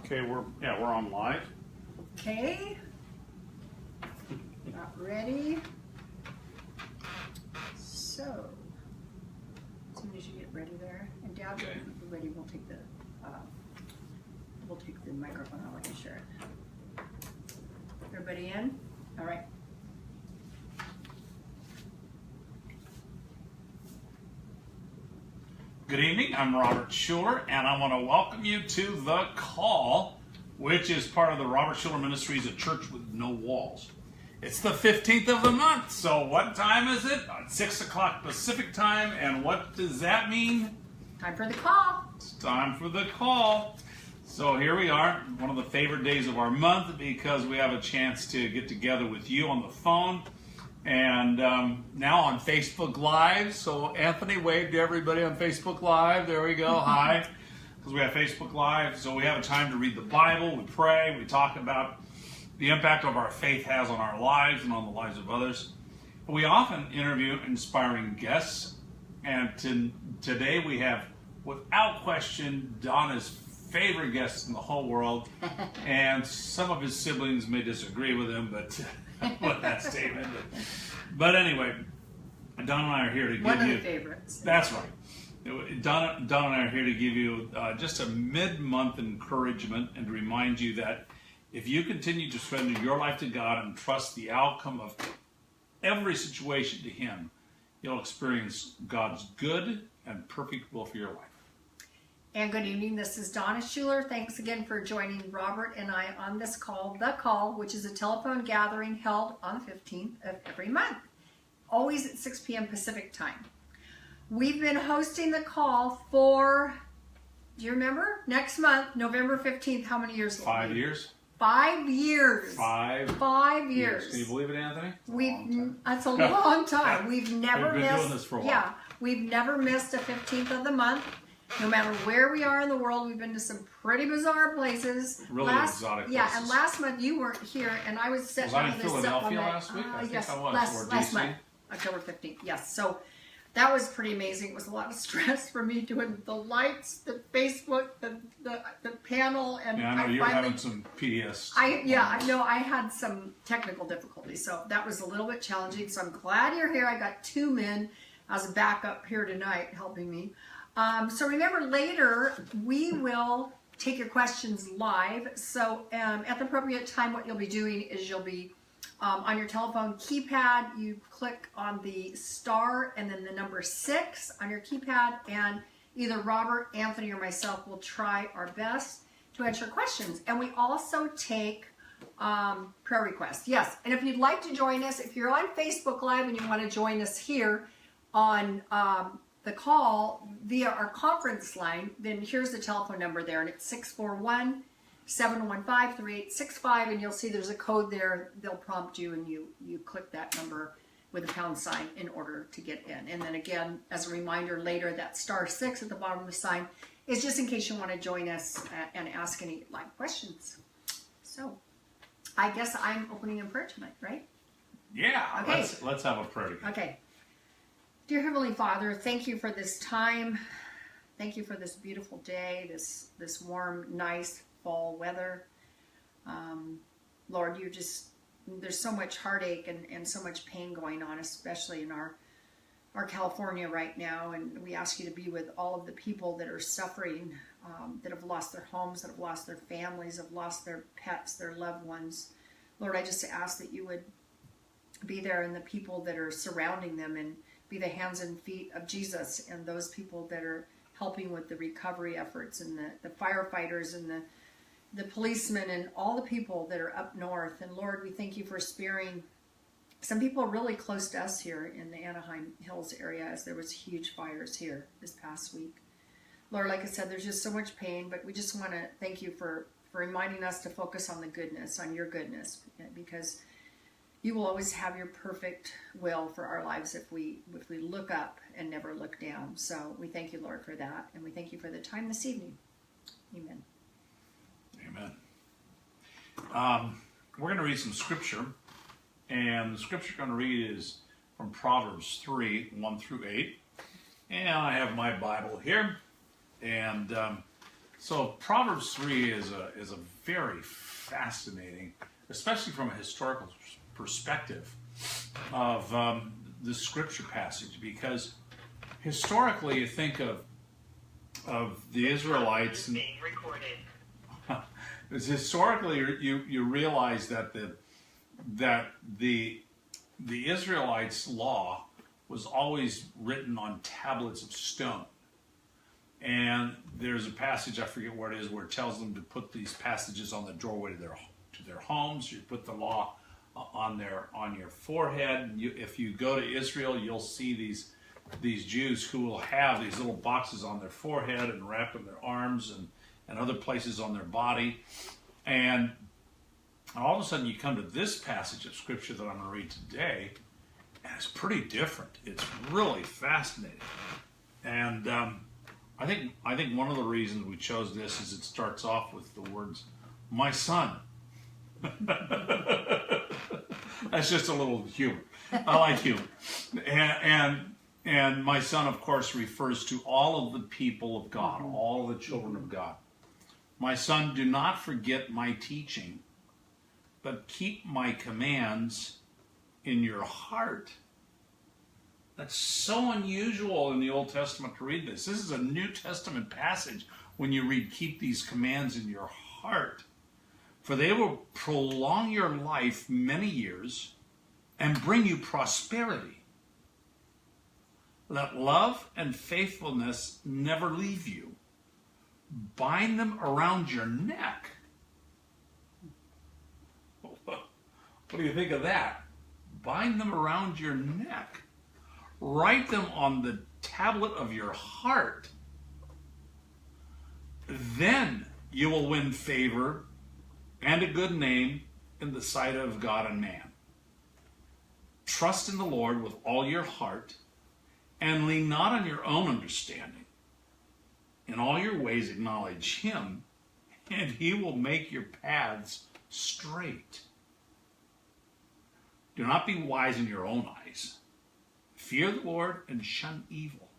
Okay, we're on live. Okay. Not ready. So, as soon as you get ready there, and Dad, Okay. when you're ready, we'll take the microphone. I'll let you share it. Everybody in? All right. Good evening, I'm Robert Schuller, and I want to welcome you to The Call, which is part of the Robert Schuller Ministries, A Church with No Walls. It's the 15th of the month, so what time is it? 6 o'clock Pacific time, and what does that mean? Time for the call. It's time for the call. So here we are, one of the favorite days of our month, because we have a chance to get together with you on the phone. And now on Facebook Live. So Anthony, wave to everybody on Facebook Live. There we go. Hi. Because we have Facebook Live. So we have a time to read the Bible. We pray. We talk about the impact of our faith has on our lives and on the lives of others. We often interview inspiring guests. And today we have, without question, Donna's favorite guest in the whole world. And some of his siblings may disagree with him, but... with that statement. But anyway, Donna and I are here to give you... One of the favorites. That's right. Donna and I are here to give you just a mid-month encouragement and to remind you that if you continue to surrender your life to God and trust the outcome of every situation to Him, you'll experience God's good and perfect will for your life. And good evening, this is Donna Schuller. Thanks again for joining Robert and I on this call, The Call, which is a telephone gathering held on the 15th of every month, always at 6 p.m. Pacific time. We've been hosting The Call for, do you remember? Next month, November 15th, how many years? 5 years. 5 years. 5 years. Can you believe it, Anthony? That's a long time. We've never We've been missed. doing this for a while. Yeah, we've never missed a 15th of the month. No matter where we are in the world, we've been to some pretty bizarre places. Really exotic Yeah, places. and last month you weren't here, and I was sitting Was I in on this Philadelphia last week? I yes, think I was. Or last DC. month, October 15th. Yes, so that was pretty amazing. It was a lot of stress for me doing the lights, the Facebook, the panel, and Yeah, I know you were having some PDS. I know I had some technical difficulties, so that was a little bit challenging. So I'm glad you're here. I got 2 men as a backup here tonight helping me. So remember, later we will take your questions live. So at the appropriate time, what you'll be doing is you'll be on your telephone keypad. You click on the star and then the number 6 on your keypad, and either Robert, Anthony, or myself will try our best to answer questions. And we also take prayer requests. Yes, and if you'd like to join us, if you're on Facebook Live and you want to join us here on The Call via our conference line, then here's the telephone number there, and it's 641-715-3865, and you'll see there's a code there. They'll prompt you, and you click that number with a pound sign in order to get in. And then again, as a reminder, later that star 6 at the bottom of the sign is just in case you want to join us and ask any live questions. So I guess I'm opening in prayer tonight, right? Yeah, Okay. let's have a prayer together. Okay. Dear Heavenly Father, thank you for this time. Thank you for this beautiful day, this warm, nice fall weather. Lord, there's so much heartache and so much pain going on, especially in our California right now. And we ask you to be with all of the people that are suffering, that have lost their homes, that have lost their families, have lost their pets, their loved ones. Lord, I just ask that you would be there and the people that are surrounding them, and be the hands and feet of Jesus, and those people that are helping with the recovery efforts, and the firefighters, and the policemen, and all the people that are up north. And Lord, we thank you for sparing some people really close to us here in the Anaheim Hills area, as there was huge fires here this past week. Lord, like I said, there's just so much pain, but we just want to thank you for reminding us to focus on the goodness, on your goodness, because you will always have your perfect will for our lives if we look up and never look down. So we thank you, Lord, for that. And we thank you for the time this evening. Amen. Amen. We're going to read some scripture. And the scripture we're going to read is from Proverbs 3, 1 through 8. And I have my Bible here. And So Proverbs 3 is a very fascinating, especially from a historical perspective, of the scripture passage, because historically you think of the Israelites. Being recorded. Historically, you realize that the Israelites' law was always written on tablets of stone. And there's a passage, I forget where it is, where it tells them to put these passages on the doorway to their homes. You put the law on your forehead. If you go to Israel, you'll see these Jews who will have these little boxes on their forehead and wrapped in their arms and other places on their body. And all of a sudden you come to this passage of scripture that I'm going to read today, and it's pretty different. It's really fascinating. And I think one of the reasons we chose this is it starts off with the words, "My son." That's just a little humor. I like humor. And my son, of course, refers to all of the people of God, all the children of God. "My son, do not forget my teaching, but keep my commands in your heart." That's so unusual in the Old Testament to read this. This is a New Testament passage when you read, "Keep these commands in your heart, for they will prolong your life many years and bring you prosperity. Let love and faithfulness never leave you. Bind them around your neck." What do you think of that? Bind them around your neck. Write them on the tablet of your heart. Then you will win favor and a good name in the sight of God and man. Trust in the Lord with all your heart and lean not on your own understanding. In all your ways acknowledge him, and he will make your paths straight. Do not be wise in your own eyes. Fear the Lord and shun evil.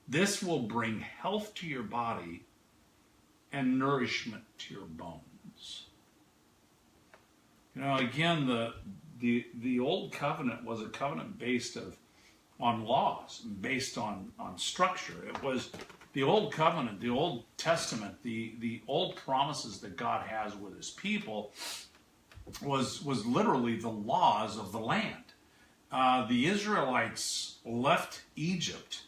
This will bring health to your body and nourishment to your bones. You know, again, the old covenant was a covenant based on laws, based on structure. It was the old covenant, the Old Testament, the old promises that God has with his people was literally the laws of the land. The Israelites left Egypt,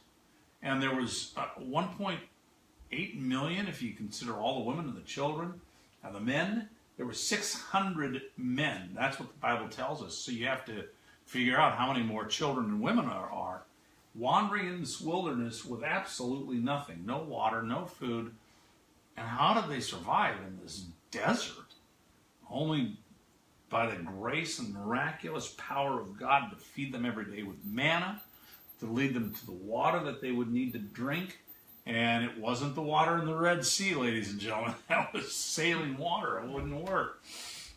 and there was 1.8 million, if you consider all the women and the children and the men. There were 600 men. That's what the Bible tells us. So you have to figure out how many more children and women are wandering in this wilderness with absolutely nothing. No water, no food. And how did they survive in this desert? Only by the grace and miraculous power of God to feed them every day with manna, to lead them to the water that they would need to drink. And it wasn't the water in the Red Sea, ladies and gentlemen. That was saline water. It wouldn't work.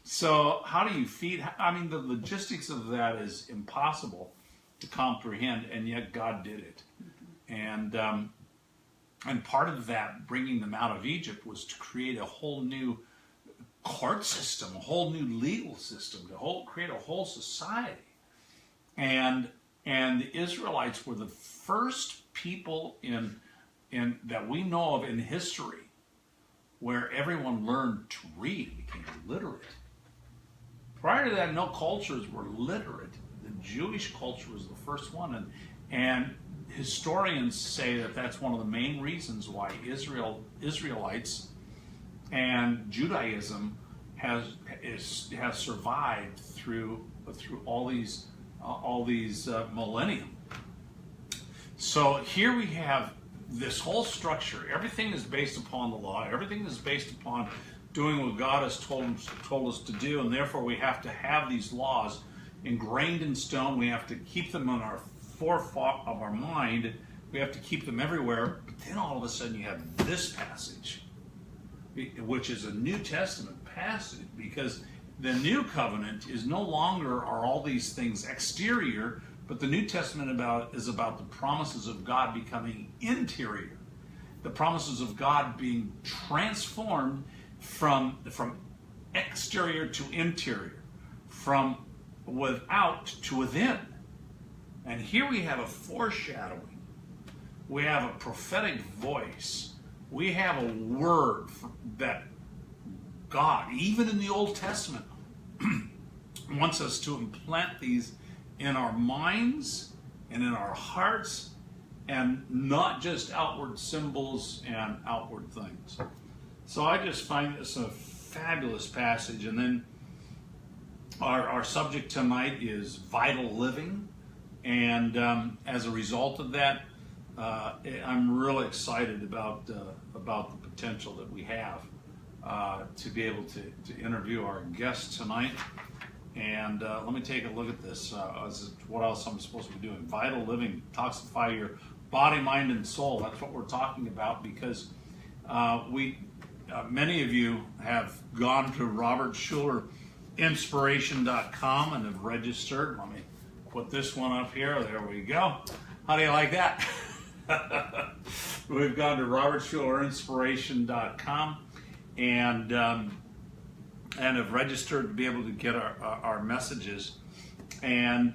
So how do you feed? I mean, the logistics of that is impossible to comprehend, and yet God did it. And part of that, bringing them out of Egypt, was to create a whole new court system, a whole new legal system, to create a whole society. And the Israelites were the first people in that we know of in history where everyone learned to read, became literate. Prior to that, no cultures were literate. The Jewish culture was the first one, and historians say that that's one of the main reasons why Israelites and Judaism has survived through all these millennium. So here we have this whole structure. Everything is based upon the law. Everything is based upon doing what God has told us to do, and therefore we have to have these laws ingrained in stone. We have to keep them on our forethought of our mind. We have to keep them everywhere. But then all of a sudden you have this passage, which is a New Testament passage, because the new covenant is no longer are all these things exterior, but the New Testament is about the promises of God becoming interior. the promises of God being transformed from exterior to interior, from without to within. And here we have a foreshadowing. We have a prophetic voice. We have a word that God, even in the Old Testament, wants us to implant these in our minds and in our hearts, and not just outward symbols and outward things. So I just find this a fabulous passage. And then our subject tonight is vital living. And as a result of that, I'm really excited about the potential that we have to be able to interview our guest tonight. And let me take a look at this. What else I'm supposed to be doing? Vital living, detoxify your body, mind, and soul. That's what we're talking about, because many of you have gone to robertschulerinspiration.com and have registered. Let me put this one up here. There we go. How do you like that? We've gone to robertschulerinspiration.com and have registered to be able to get our messages. And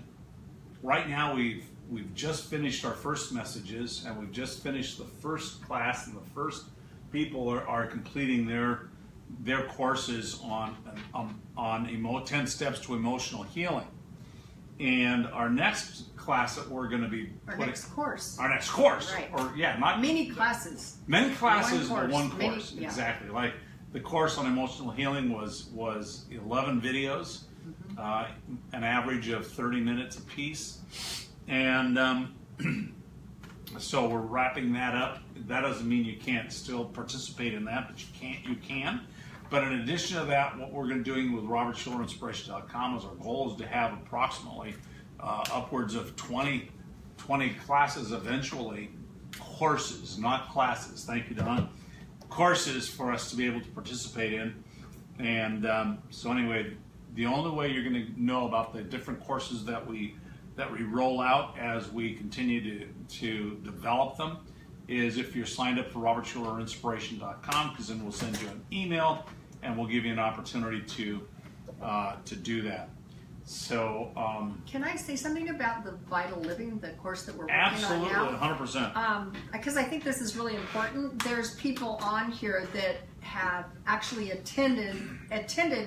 right now we've just finished our first messages, and we've just finished the first class, and the first people are completing their courses on 10 steps to emotional healing. And our next class that we're going to be next course, right? Or not many classes, but one course, yeah. Exactly. Like the course on emotional healing was 11 videos, an average of 30 minutes apiece, and so we're wrapping that up. That doesn't mean you can't still participate in that, but you can. But in addition to that, what we're going to be doing with robertschulerinspiration.com is our goal is to have approximately upwards of 20 classes eventually, courses, not classes. Thank you, Don. Courses for us to be able to participate in. And so anyway, the only way you're going to know about the different courses that we roll out as we continue to develop them is if you're signed up for robertschulerinspiration.com, because then we'll send you an email and we'll give you an opportunity to do that. So can I say something about the Vital Living, the course that we're working absolutely, on now? 100%. Because I think this is really important. There's people on here that have actually attended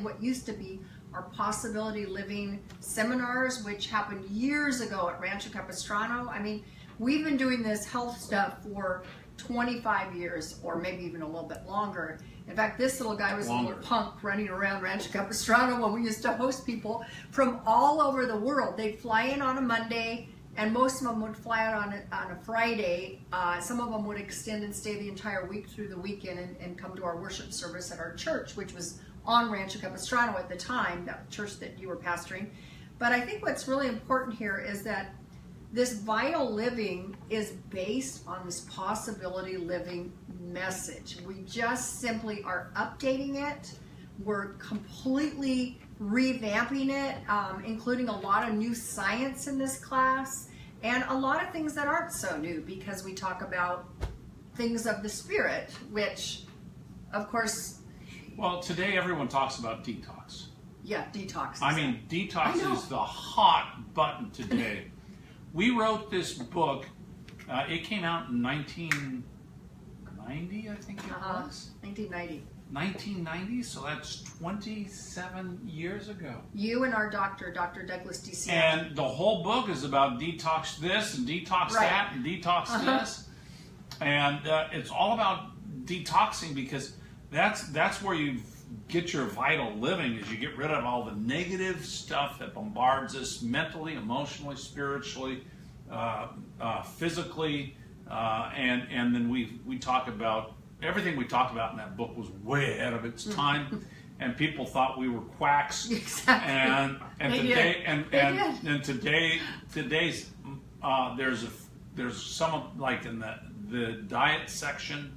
what used to be our Possibility Living seminars, which happened years ago at Rancho Capistrano. I mean, we've been doing this health stuff for 25 years, or maybe even a little bit longer. In fact, this little guy was a little punk running around Rancho Capistrano when we used to host people from all over the world. They'd fly in on a Monday, and most of them would fly out on a Friday. Some of them would extend and stay the entire week through the weekend and come to our worship service at our church, which was on Rancho Capistrano at the time, that church that you were pastoring. But I think what's really important here is that this vital living is based on this Possibility Living message. We just simply are updating it. We're completely revamping it, including a lot of new science in this class, and a lot of things that aren't so new, because we talk about things of the Spirit, which, of course... Well, today everyone talks about detox. Yeah, detox. I mean, detox is the hot button today. We wrote this book. It came out in 1990, I think it was. 1990. 1990, so that's 27 years ago. You and our doctor, Dr. Douglas D.C. And the whole book is about detox this and detox that and detox this. And it's all about detoxing, because that's where you get your vital living, is you get rid of all the negative stuff that bombards us mentally, emotionally, spiritually, physically, and then we talk about everything we talked about in that book was way ahead of its time, and people thought we were quacks. Exactly. And today's there's some, like in the diet section.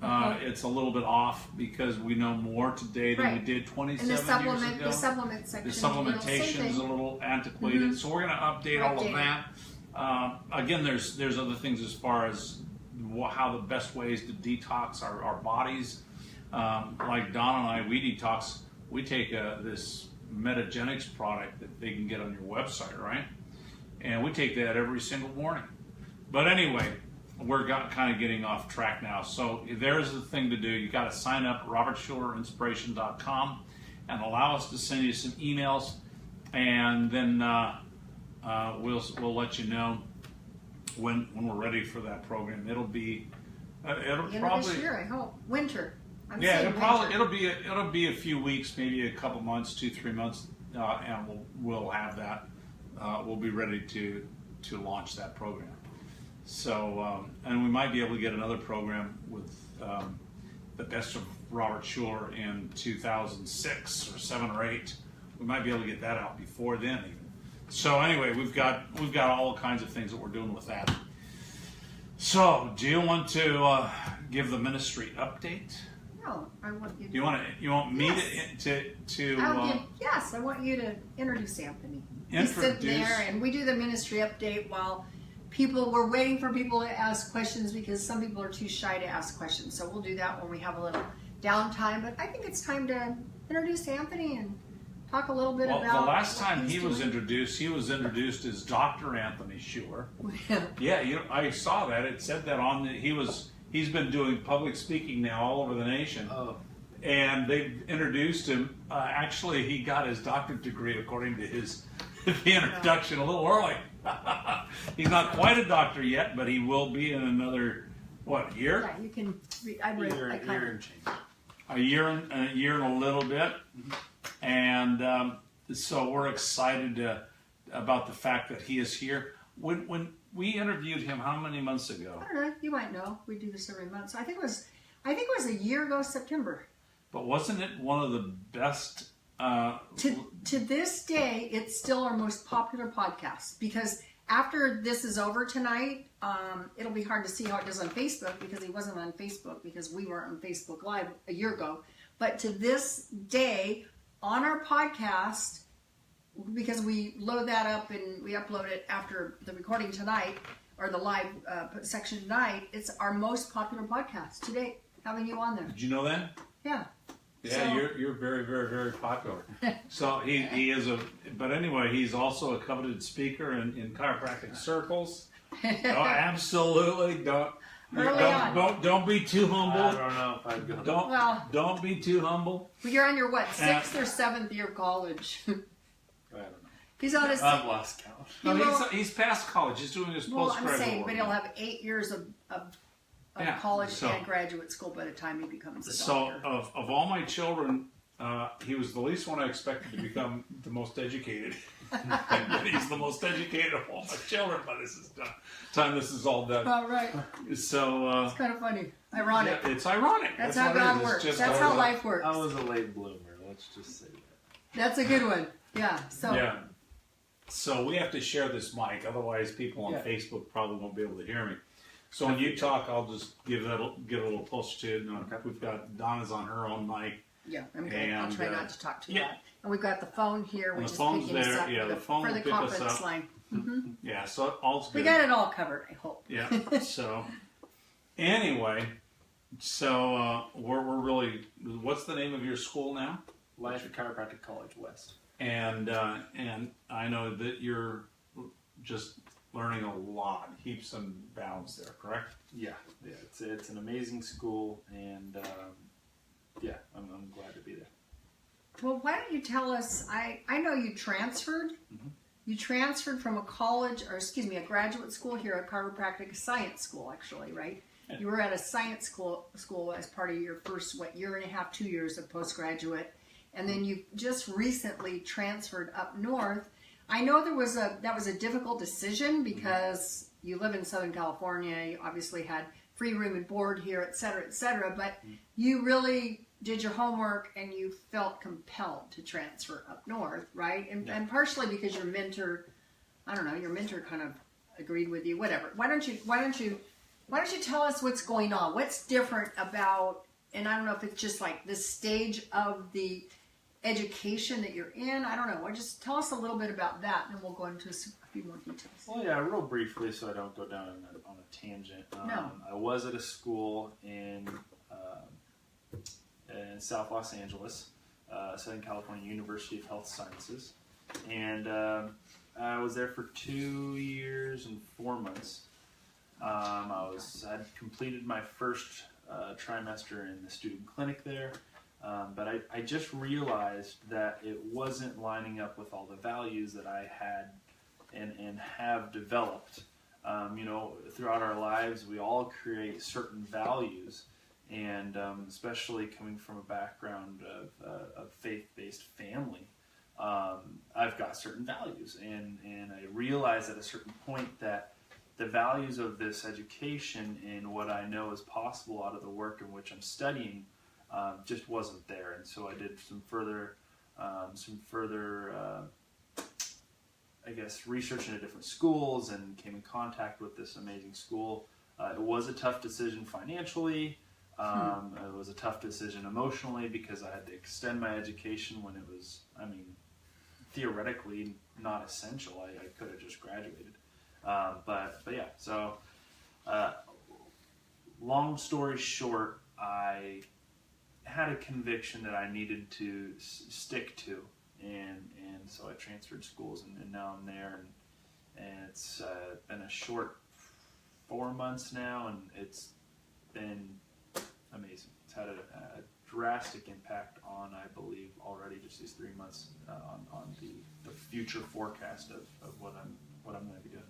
It's a little bit off, because we know more today than we did 27 years ago. The supplement section. The supplementation is a little antiquated, so we're going to update all of that. Again, there's other things as far as how the best ways to detox our bodies. Like Don and I, we detox. We take this Metagenics product that they can get on your website, right? And we take that every single morning. But anyway, we're kind of getting off track now. So there's the thing to do. You got to sign up at robertschulerinspiration.com and allow us to send you some emails, and then we'll let you know when we're ready for that program. It'll be it'll probably this year, I hope. Winter. Yeah, it'll be a few weeks, maybe a couple months, 2-3 months, and we'll have that. We'll be ready to launch that program. So, and we might be able to get another program with the best of Robert Schuller in 2006 or 7 or 8. We might be able to get that out before then, even. So anyway, we've got all kinds of things that we're doing with that. So, do you want to give the ministry update? No, I want you. You want me Yes. to Yes, I want you to introduce Anthony. Introduce- He's sitting there, and we do the ministry update while we're waiting for people to ask questions because some people are too shy to ask questions. So we'll do that when we have a little downtime. But I think it's time to introduce Anthony and talk a little bit Well, about. the last what time he's he was doing. introduced as Dr. Anthony Schuller. Yeah, I saw that. It said that on he's been doing public speaking now all over the nation. Oh. And they've introduced him. Actually, he got his doctorate degree according to the introduction a little early. He's not quite a doctor yet, but he will be in another year? Yeah, you can. Year and change. A year and a little bit. And so we're excited about the fact that he is here. When we interviewed him, how many months ago? I don't know. You might know. We do this every month. So I think it was a year ago, September. But wasn't it one of the best? To this day, it's still our most popular podcast because after this is over tonight, it'll be hard to see how it does on Facebook because he wasn't on Facebook because we weren't on Facebook Live a year ago. But to this day, on our podcast, because we load that up and we upload it after the recording tonight or the live section tonight, it's our most popular podcast to date, having you on there. Did you know that? Yeah. Yeah, So- you're very, very, very popular. So he is but anyway, he's also a coveted speaker in chiropractic circles. Oh, absolutely. Don't be too I humble. don't know if I'd go. Don't be too humble. You're on your 6th or 7th year of college. I don't know. He's on his. I've lost count. No, will- he's past college. He's doing his Well, I'm postgraduate saying, work. but he'll have 8 years of Yeah, college so- and graduate school by the time he becomes a So doctor. of all my children, he was the least one I expected to become the most educated. And he's the most educated of all my children by time this is all done. Oh, right. So It's kind of funny. Ironic. yeah, it's ironic. That's what how it God is. It's works. just That's how how it life works. I was a late bloomer. Let's just say that. That's a good one. Yeah. So Yeah. So we have to share this mic, otherwise people on Yeah. Facebook probably won't be able to hear me. So when you talk, I'll just get a little closer to it. And we've got Donna's on her own mic. yeah, I'm good. I'll And, try not to talk too yeah. loud. And we've got the phone here, And which the is phone's picking us there. up Yeah, for the phone for will the pick us conference up. line. Yeah, so all's good. We got it all covered, I hope. Yeah. So anyway, so we're really. What's the name of your school now? Life Chiropractic College West. And I know that you're just learning a lot, heaps and bounds there. Correct? Yeah. It's an amazing school, and yeah, I'm glad to be there. Well, why don't you tell us? I know you transferred. Mm-hmm. You transferred from a college, or excuse me, a graduate school here, a chiropractic science school, actually, right? Yeah. You were at a science school as part of your first, year and a half, 2 years of postgraduate, and then you just recently transferred up north. I know that was a difficult decision because you live in Southern California. You obviously had free room and board here, et cetera, but you really did your homework and you felt compelled to transfer up north, right? And partially because your mentor kind of agreed with you, whatever. Why don't you tell us what's going on? What's different about, and I don't know if it's just like the stage of the education that you're in? I don't know. Just tell us a little bit about that, and then we'll go into a few more details. Well, yeah, real briefly, so I don't go down on a tangent. No. I was at a school in South Los Angeles, Southern California University of Health Sciences, and I was there for 2 years and 4 months. I'd completed my first trimester in the student clinic there, but I just realized that it wasn't lining up with all the values that I had and have developed. Throughout our lives, we all create certain values, and especially coming from a background of faith-based family, I've got certain values, and I realized at a certain point that the values of this education and what I know is possible out of the work in which I'm studying just wasn't there. And so I did some further I guess, research into different schools and came in contact with this amazing school. It was a tough decision financially. It was a tough decision emotionally because I had to extend my education when it was, theoretically not essential. I could have just graduated. But yeah, so long story short, I had a conviction that I needed to stick to, and so I transferred schools, and now I'm there, and it's been a short 4 months now, and it's been amazing. It's had a drastic impact on, I believe, already just these 3 months on the future forecast of what I'm going to be doing.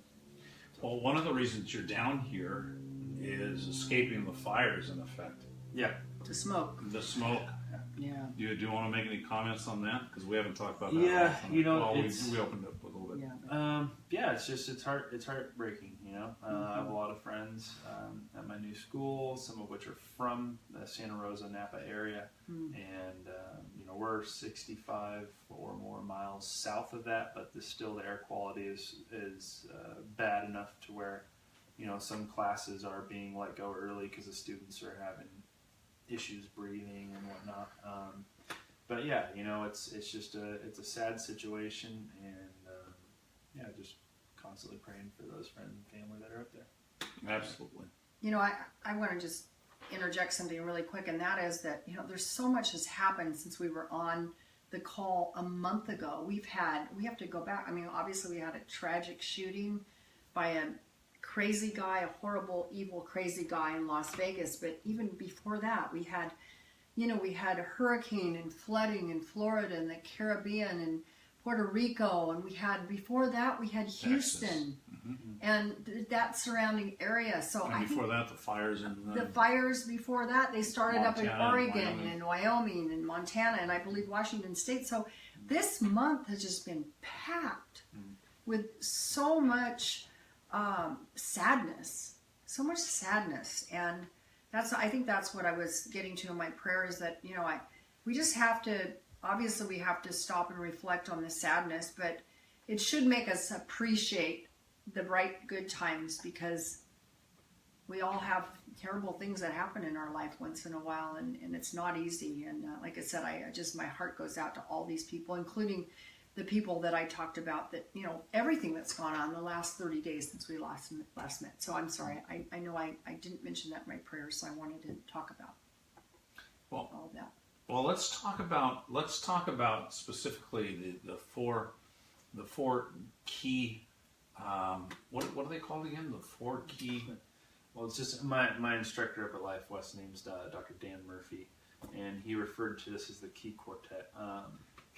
Well, one of the reasons you're down here is escaping the fires, in effect. Yeah. To smoke. The smoke. Yeah. Do you want to make any comments on that? Because we haven't talked about that. Yeah, Well, it's, we opened up a little bit. Yeah. It's heartbreaking. I have a lot of friends at my new school, some of which are from the Santa Rosa, Napa area, and we're 65 or more miles south of that, but still the air quality is bad enough to where some classes are being let go early because the students are having issues breathing and whatnot. But yeah, it's just it's a sad situation, and just constantly praying for those friends and family that are up there. Absolutely. I want to just interject something really quick, and that is that, there's so much has happened since we were on the call a month ago. We have to go back. Obviously we had a tragic shooting by a crazy guy, a horrible, evil, crazy guy in Las Vegas. But even before that, we had a hurricane and flooding in Florida and the Caribbean and Puerto Rico, and before that we had Houston and that surrounding area. So And before that, the fires in the fires before that, they started up in Montana, Oregon and Wyoming and Montana and I believe Washington State. So this month has just been packed with so much sadness, and I think that's what I was getting to in my prayer, is that we just have to, obviously we have to stop and reflect on the sadness, but it should make us appreciate the bright good times, because we all have terrible things that happen in our life once in a while, and it's not easy. And like I said, my heart goes out to all these people, including the people that I talked about, that, everything that's gone on the last 30 days since we last met. So I'm sorry. I know I didn't mention that in my prayers, so I wanted to talk about all of that. Well, let's talk about specifically the four key, what are they called again? The four key. Well, it's just my instructor up at Life West name's Dr. Dan Murphy, and he referred to this as the key quartet.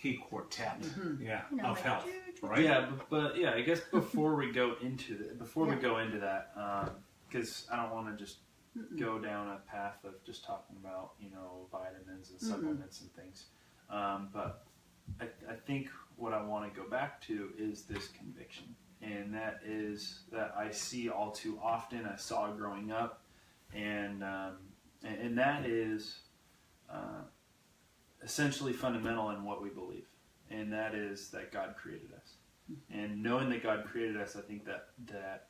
Key quartet, yeah, of of health, right? Yeah, but yeah, I guess before we go into that, because I don't want to just go down a path of just talking about vitamins and supplements and things, but I think what I want to go back to is this conviction, and that is that I see all too often. I saw growing up, and that is essentially fundamental in what we believe, and that is that God created us. And knowing that God created us, I think that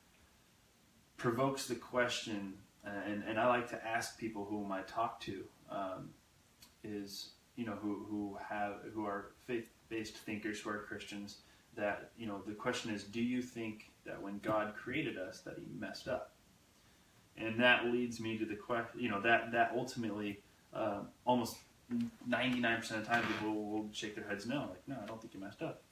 provokes the question, and I like to ask people whom I talk to, is, who are faith-based thinkers, who are Christians, that the question is, do you think that when God created us that He messed up? And that leads me to the question, that ultimately almost 99% of the time people will shake their heads no, like, no, I don't think you messed up.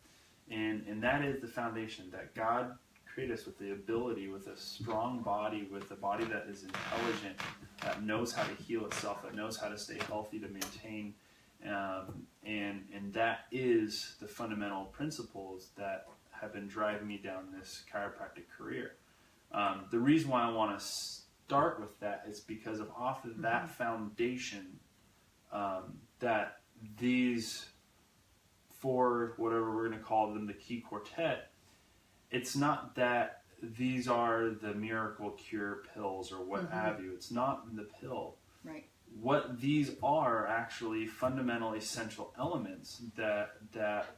And that is the foundation, that God created us with the ability, with a strong body, with a body that is intelligent, that knows how to heal itself, that knows how to stay healthy, to maintain. And that is the fundamental principles that have been driving me down this chiropractic career. The reason why I want to start with that is because of off of that foundation, that these four, whatever we're going to call them, the key quartet, it's not that these are the miracle cure pills or what have you. It's not the pill. Right. What these are actually fundamental essential elements that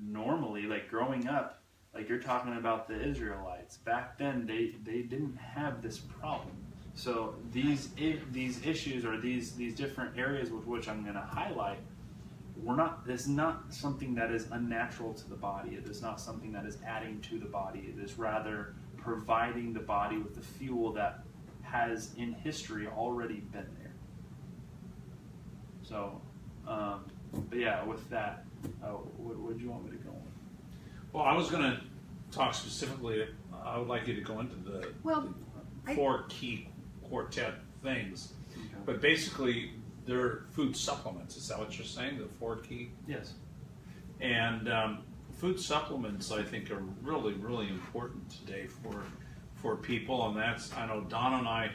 normally, like growing up, like you're talking about the Israelites, back then they didn't have this problem. So these issues, or these different areas with which I'm going to highlight, it's not something that is unnatural to the body. It is not something that is adding to the body. It is rather providing the body with the fuel that has in history already been there. So, but yeah, with that, what do you want me to go on? Well, I was going to talk specifically. I would like you to go into the four key quartet things, but basically they're food supplements. Is that what you're saying? The four key? Yes. And food supplements, I think, are really, really important today for people. And that's, I know Don and I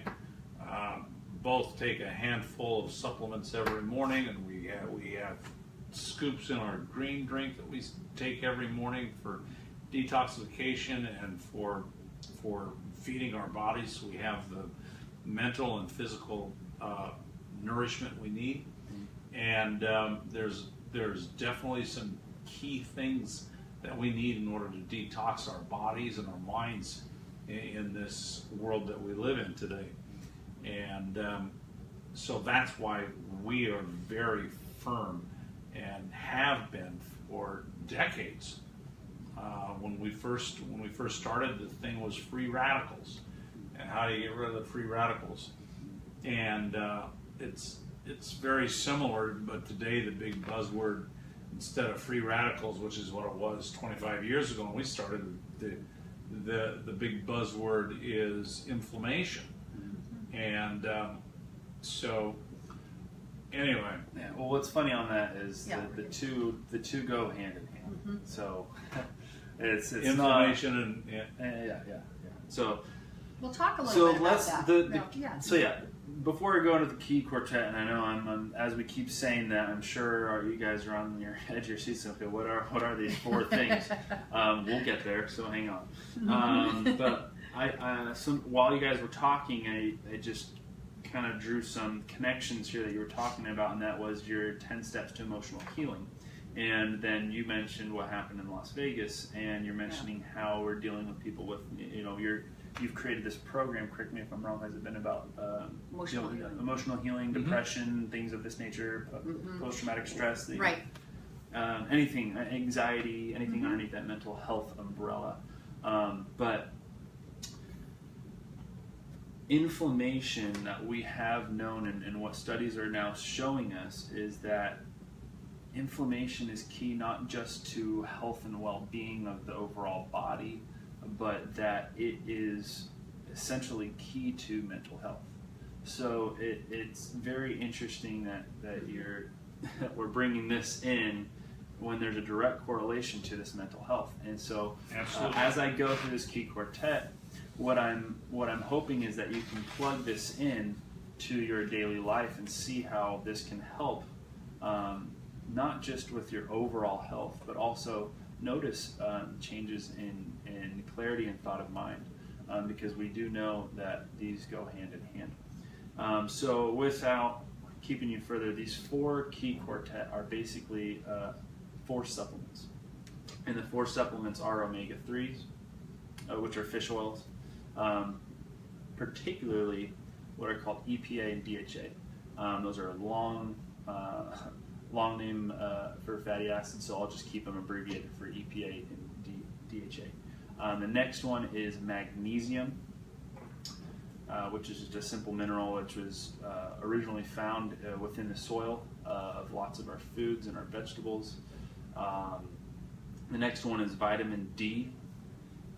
both take a handful of supplements every morning, and we have scoops in our green drink that we take every morning for detoxification and for feeding our bodies, so we have the mental and physical nourishment we need. And there's definitely some key things that we need in order to detox our bodies and our minds in this world that we live in today. And so that's why we are very firm and have been for decades. When we first started, the thing was free radicals, and how do you get rid of the free radicals? And it's very similar, but today the big buzzword, instead of free radicals, which is what it was 25 years ago when we started, the big buzzword is inflammation. And so anyway. Yeah, well, what's funny on that is the two go hand in hand. So it's inflammation not, and yeah. So we'll talk a little bit about that. So yeah, before we go into the key quartet, and I know I'm as we keep saying that, I'm sure you guys are on your edge of your seats. Okay, what are these four things? We'll get there, so hang on. But while you guys were talking, I just kind of drew some connections here that you were talking about, and that was your 10 steps to emotional healing. And then you mentioned what happened in Las Vegas, and you're mentioning how we're dealing with people with, you've created this program, correct me if I'm wrong, has it been about emotional healing, depression, things of this nature, post-traumatic stress, right? Anything, anxiety, anything underneath that mental health umbrella. But inflammation that we have known, and what studies are now showing us, is that inflammation is key not just to health and well-being of the overall body, but that it is essentially key to mental health. So it's very interesting that we're bringing this in when there's a direct correlation to this mental health. And so as I go through this key quartet, what I'm hoping is that you can plug this in to your daily life and see how this can help, not just with your overall health, but also notice changes in clarity and thought of mind, because we do know that these go hand in hand. So without keeping you further, these four key quartet are basically 4 supplements. And the 4 supplements are omega-3s, which are fish oils, particularly what are called EPA and DHA. Those are long long name for fatty acids, so I'll just keep them abbreviated for EPA and DHA. The next one is magnesium, which is just a simple mineral which was originally found within the soil of lots of our foods and our vegetables. The next one is vitamin D,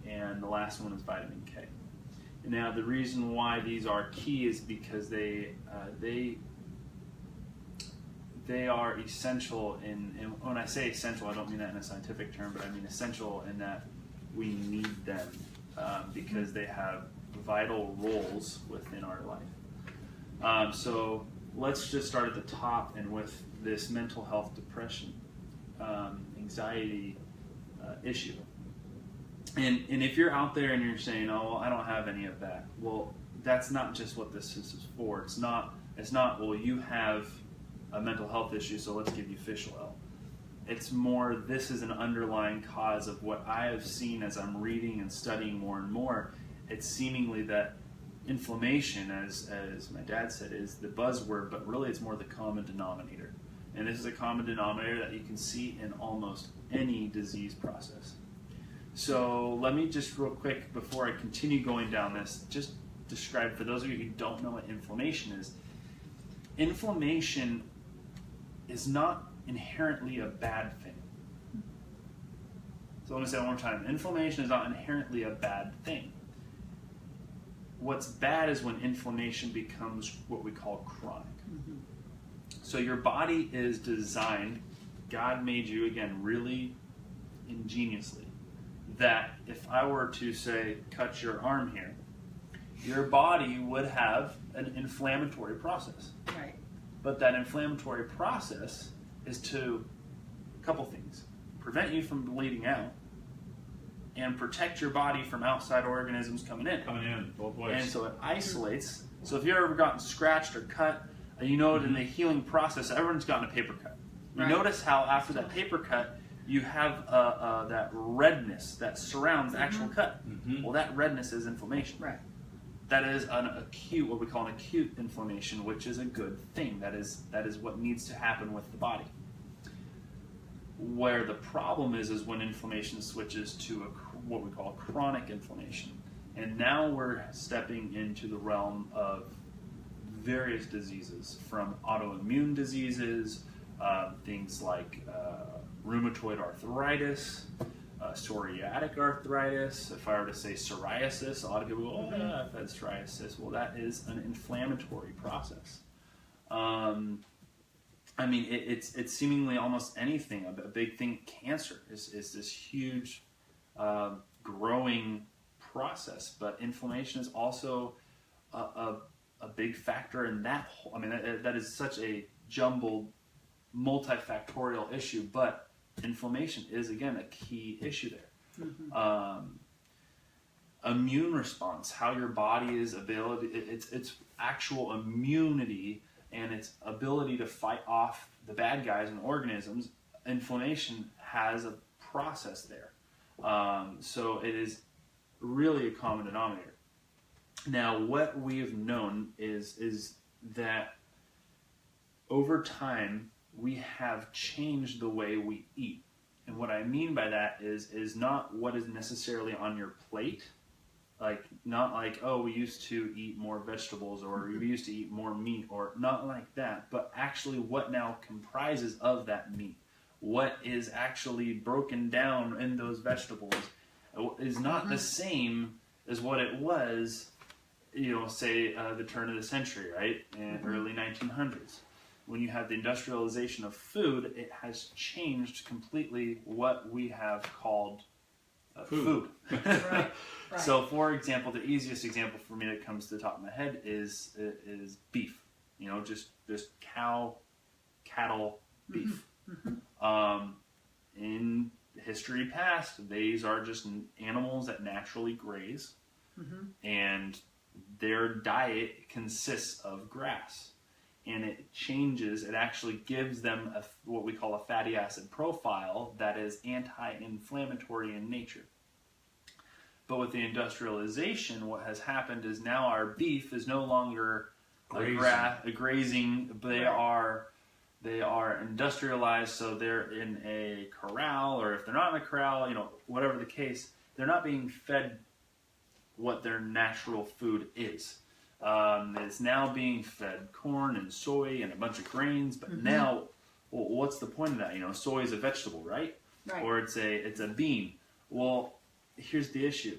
and the last one is vitamin K. Now, the reason why these are key is because they are essential and when I say essential, I don't mean that in a scientific term, but I mean essential in that we need them because they have vital roles within our life. So let's just start at the top and with this mental health, depression, anxiety issue. And if you're out there and you're saying, oh, well, I don't have any of that, well, that's not just what this is for. It's not, well, you have a mental health issue, so let's give you fish oil. It's more, this is an underlying cause of what I have seen as I'm reading and studying more and more. It's seemingly that inflammation, as my dad said, is the buzzword, but really it's more the common denominator. And this is a common denominator that you can see in almost any disease process. So let me just real quick, before I continue going down this, just describe for those of you who don't know what inflammation is. Inflammation is not inherently a bad thing. So let me say it one more time. Inflammation is not inherently a bad thing. What's bad is when inflammation becomes what we call chronic. Mm-hmm. So your body is designed, God made you, again, really ingeniously, that if I were to say, cut your arm here, your body would have an inflammatory process. Right. But that inflammatory process is to a couple things: prevent you from bleeding out and protect your body from outside organisms coming in. Coming in both ways. And so it isolates. So if you've ever gotten scratched or cut, you know in the healing process, everyone's gotten a paper cut. You Right. notice how after that paper cut, you have that redness that surrounds the actual cut. Mm-hmm. Well, that redness is inflammation. Right. That is an acute, what we call an acute inflammation, which is a good thing. That is what needs to happen with the body. Where the problem is when inflammation switches to what we call chronic inflammation. And now we're stepping into the realm of various diseases, from autoimmune diseases, things like rheumatoid arthritis, psoriatic arthritis. If I were to say psoriasis, a lot of people go, oh yeah, I've had psoriasis. Well, that is an inflammatory process. I mean, it's seemingly almost anything. A big thing, cancer is this huge growing process, but inflammation is also a big factor in that whole, I mean, that is such a jumbled, multifactorial issue, but inflammation is, again, a key issue there. Mm-hmm. Immune response, how your body is ability, its actual immunity and its ability to fight off the bad guys and organisms. Inflammation has a process there. So it is really a common denominator. Now, what we have known is that over time, we have changed the way we eat. And what I mean by that is not what is necessarily on your plate. Like, not like, oh, we used to eat more vegetables, or we used to eat more meat, or not like that, but actually what now comprises of that meat. What is actually broken down in those vegetables is not the same as what it was, say the turn of the century, right? In early 1900s. When you have the industrialization of food, it has changed completely what we have called food. Right. So, for example, the easiest example for me that comes to the top of my head is beef. Just cattle, beef. Mm-hmm. In history past, these are just animals that naturally graze, and their diet consists of grass. And it changes, it actually gives them what we call a fatty acid profile that is anti-inflammatory in nature. But with the industrialization, what has happened is now our beef is no longer a grazing, they are They are industrialized, so they're in a corral, or if they're not in a corral, whatever the case, they're not being fed what their natural food is. It's now being fed corn and soy and a bunch of grains, but now, well, what's the point of that? Soy is a vegetable, right? Right. Or it's a bean. Well, here's the issue.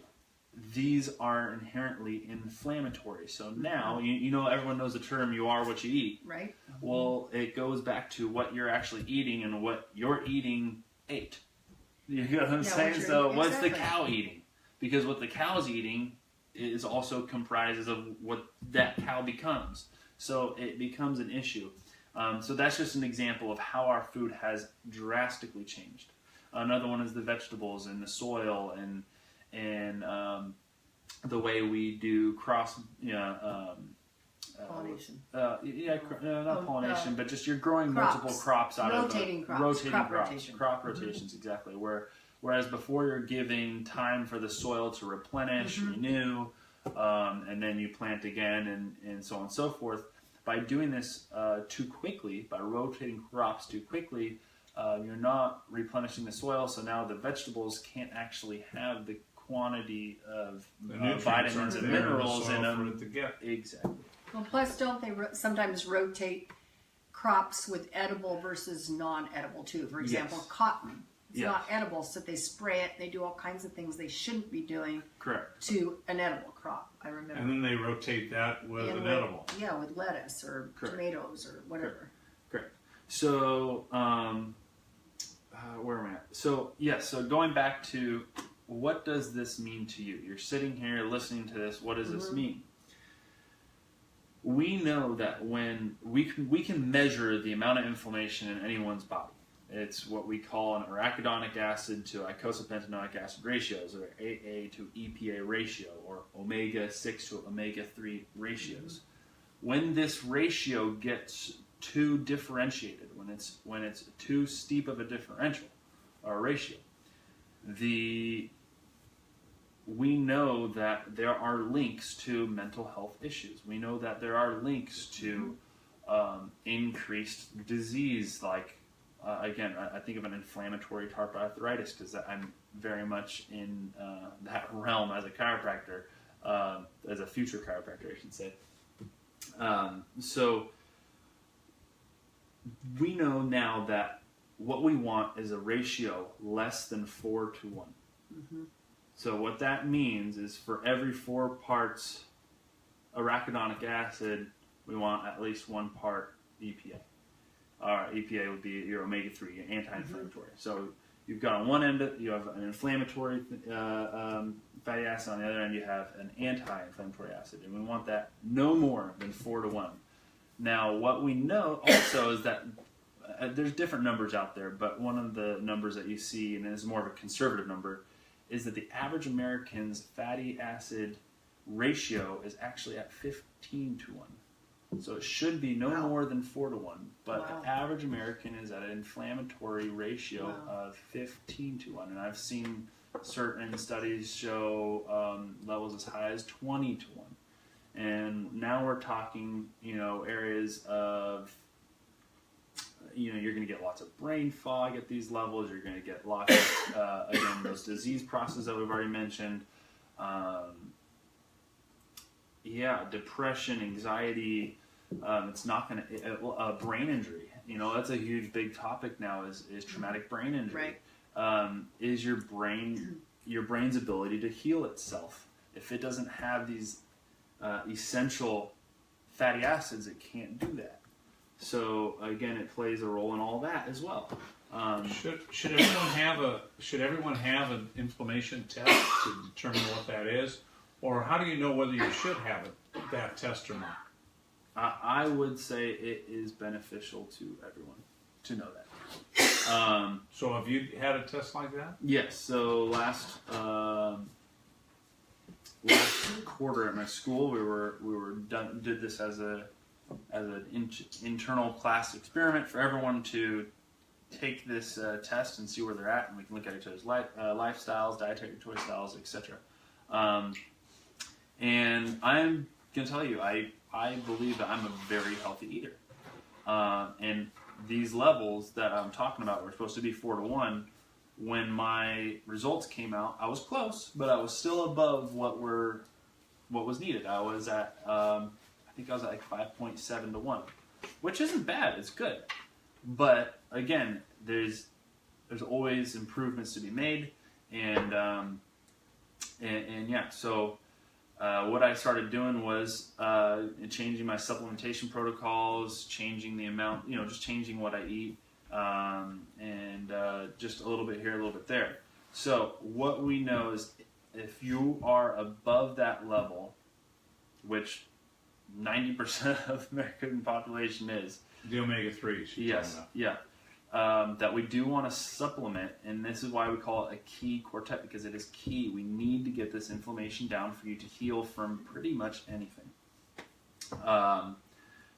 These are inherently inflammatory. So now, everyone knows the term, you are what you eat. Right. Well, it goes back to what you're actually eating and what you're eating ate. You know what I'm saying? So what's the cow eating? Because what the cow's eating is also comprises of what that cow becomes. So it becomes an issue. So that's just an example of how our food has drastically changed. Another one is the vegetables and the soil and the way we do cross pollination. Not pollination, but just you're growing crops. multiple crops out Rotating of crops. rotating Crop crops, rotation. crop rotations, exactly. Whereas before you're giving time for the soil to replenish, renew, and then you plant again, and so on and so forth. By doing this too quickly, by rotating crops too quickly, you're not replenishing the soil, so now the vegetables can't actually have the quantity of vitamins and minerals in them. For it to get. Exactly. Well, plus, don't they sometimes rotate crops with edible versus non-edible too? For example, Yes. cotton. It's Yeah. not edible, so they spray it. They do all kinds of things they shouldn't be doing Correct. to an edible crop. I remember. And then they rotate that with And an with- edible. Yeah, with lettuce or Correct. tomatoes or whatever. Correct. So, where am I at? So, so going back to what does this mean to you? You're sitting here listening to this. What does this mean? We know that when we can measure the amount of inflammation in anyone's body. It's what we call an arachidonic acid to eicosapentaenoic acid ratios, or AA to EPA ratio, or omega-6 to omega-3 ratios. When this ratio gets too differentiated, when it's too steep of a differential or ratio, we know that there are links to mental health issues. We know that there are links to increased disease, like again, I think of an inflammatory tarp arthritis because I'm very much in that realm as a chiropractor, as a future chiropractor, I should say. So we know now that what we want is a ratio less than 4:1. So what that means is for every 4 parts arachidonic acid, we want at least 1 part EPA. EPA would be your omega-3, your anti-inflammatory. So you've got on one end, you have an inflammatory fatty acid. On the other end, you have an anti-inflammatory acid. And we want that no more than 4:1. Now, what we know also is that there's different numbers out there, but one of the numbers that you see, and is more of a conservative number, is that the average American's fatty acid ratio is actually at 15:1. So it should be no more than 4:1, but the average American is at an inflammatory ratio of 15:1, and I've seen certain studies show levels as high as 20:1. And now we're talking, areas of, you're going to get lots of brain fog at these levels. You're going to get lots of, again, those disease processes that we've already mentioned. Depression, anxiety. It's not going to, brain injury. That's a huge, big topic now is traumatic brain injury. Right. Is your brain's ability to heal itself. If it doesn't have these essential fatty acids, it can't do that. So again, it plays a role in all that as well. Should everyone have an inflammation test to determine what that is, or how do you know whether you should have that test or not? I would say it is beneficial to everyone to know that. So have you had a test like that? Yes. So last quarter at my school, we did this as an internal class experiment for everyone to take this test and see where they're at, and we can look at each other's lifestyles, dietary choice styles, etc. And I'm going to tell you, I believe that I'm a very healthy eater. And these levels that I'm talking about were supposed to be 4-to-1. When my results came out, I was close, but I was still above what was needed. I was at, I think I was at like 5.7-to-1, which isn't bad. It's good, but again, there's always improvements to be made, and yeah. So what I started doing was changing my supplementation protocols, changing the amount, just changing what I eat, and just a little bit here, a little bit there. So what we know is if you are above that level, which 90% of the American population is, The omega-3s. yes, yeah, that we do want to supplement, and this is why we call it a key quartet, because it is key. We need to get this inflammation down for you to heal from pretty much anything.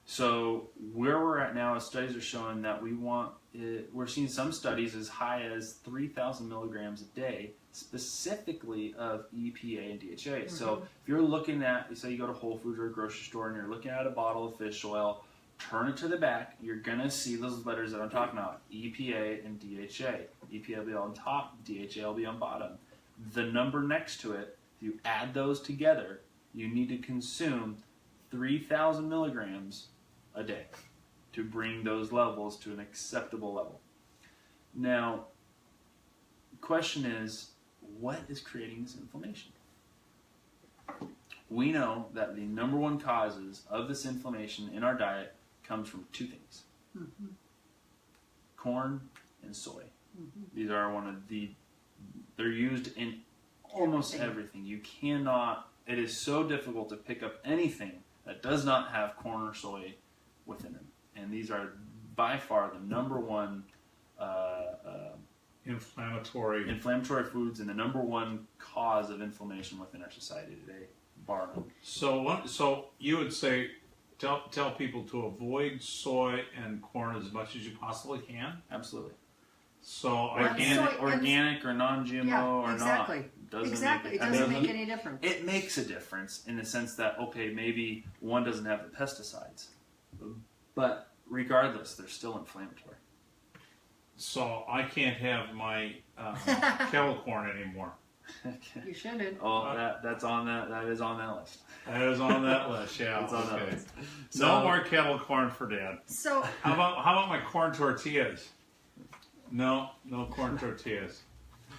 So where we're at now is studies are showing that we're seeing some studies as high as 3,000 milligrams a day, specifically of EPA and DHA. Mm-hmm. So if you're looking at, say you go to Whole Foods or a grocery store and you're looking at a bottle of fish oil, turn it to the back, you're going to see those letters that I'm talking about, EPA and DHA. EPA will be on top, DHA will be on bottom. The number next to it, if you add those together, you need to consume 3,000 milligrams a day to bring those levels to an acceptable level. Now, the question is, what is creating this inflammation? We know that the number one causes of this inflammation in our diet comes from two things. Mm-hmm. Corn and soy. Mm-hmm. These are they're used in almost everything. You cannot, it is so difficult to pick up anything that does not have corn or soy within them. And these are by far the number one inflammatory foods and the number one cause of inflammation within our society today, bar none. So you would say, tell people to avoid soy and corn as much as you possibly can? Absolutely. So organic or non-GMO or exactly. not. Exactly. It doesn't make any difference. It makes a difference in the sense that, okay, maybe one doesn't have the pesticides, but regardless, they're still inflammatory. So I can't have my kettle corn anymore. You shouldn't. Oh, that is on that list. That is on that list, yeah. It's on that list. So, no more kettle corn for Dad. So how about my corn tortillas? No corn tortillas.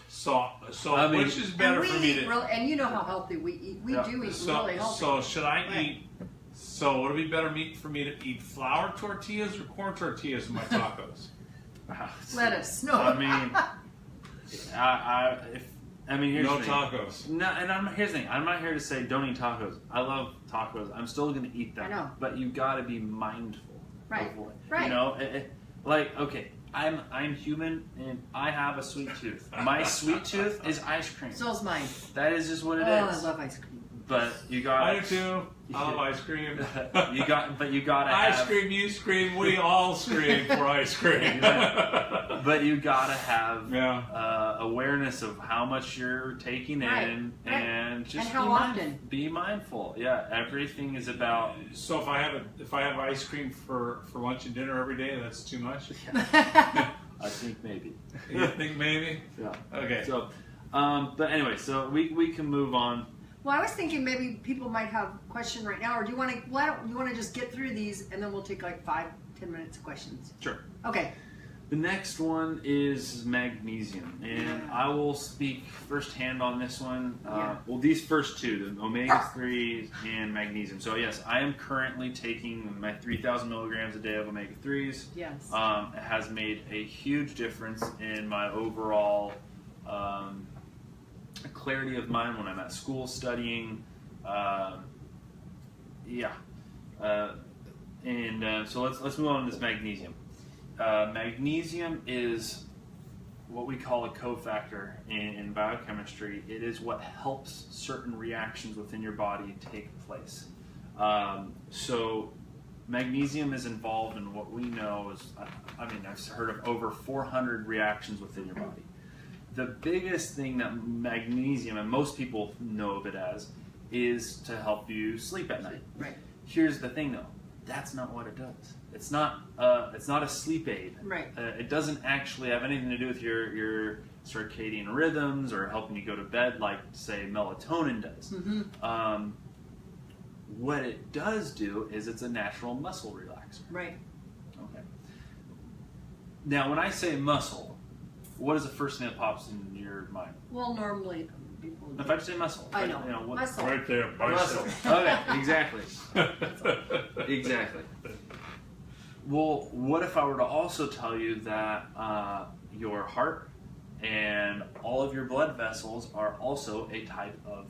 So I mean, which is better for me to? And you know how healthy we eat. We do eat really healthy. So should I eat? So would it be better for me to eat flour tortillas or corn tortillas in my tacos? Lettuce. No. I mean, here's no the thing. Tacos. No, and here's the thing. I'm not here to say don't eat tacos. I love tacos. I'm still going to eat them. I know. But you got to be mindful. Right. Of what, right. You know, okay. I'm human and I have a sweet tooth. My sweet tooth is ice cream. So's mine. That is just what it is. I love ice cream. But you got. I do too. I love ice cream. you gotta ice cream. You scream. We all scream for ice cream. But you gotta have awareness of how much you're taking in, and just and how often. Be mindful. Yeah, everything is about. So if I have ice cream for lunch and dinner every day, that's too much. I think maybe. You think maybe? Yeah. Okay. So, but anyway, so we can move on. Well, I was thinking maybe people might have a question right now, or do you want to just get through these and then we'll take like 5-10 minutes of questions? Sure. Okay. The next one is magnesium, and I will speak firsthand on this one. Well, these first two, the omega-3s and magnesium. So yes, I am currently taking my 3,000 milligrams a day of omega-3s. Yes. It has made a huge difference in my overall clarity of mind when I'm at school studying. So let's move on to this magnesium. Magnesium is what we call a cofactor in biochemistry. It is what helps certain reactions within your body take place. So magnesium is involved in what we know is, I've heard of over 400 reactions within your body. The biggest thing that magnesium, and most people know of it as, is to help you sleep at night. Right. Here's the thing though. That's not what it does. It's not a sleep aid. Right. It doesn't actually have anything to do with your circadian rhythms or helping you go to bed like, say, melatonin does. What it does do is it's a natural muscle relaxer. Right. Okay. Now, when I say muscle, what is the first thing that pops in your mind? Well, normally people. If I just say muscle, I know. what, Muscle. Right there, muscle. bicep. Okay, exactly. Exactly. Well, what if I were to also tell you that your heart and all of your blood vessels are also a type of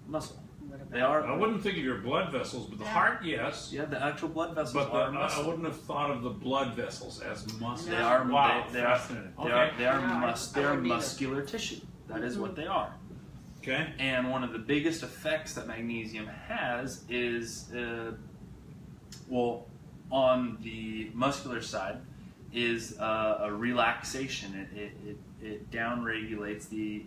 muscle? They are. I wouldn't think of your blood vessels, but the heart, yes. Yeah, the actual blood vessels But are I muscle. wouldn't have thought of the blood vessels as muscle. They are. Wow, They are. fascinating. They Okay. are. Yeah, I They are wouldn't either. muscular tissue. That is what they are. Okay. And one of the biggest effects that magnesium has is, on the muscular side, is a relaxation. It downregulates the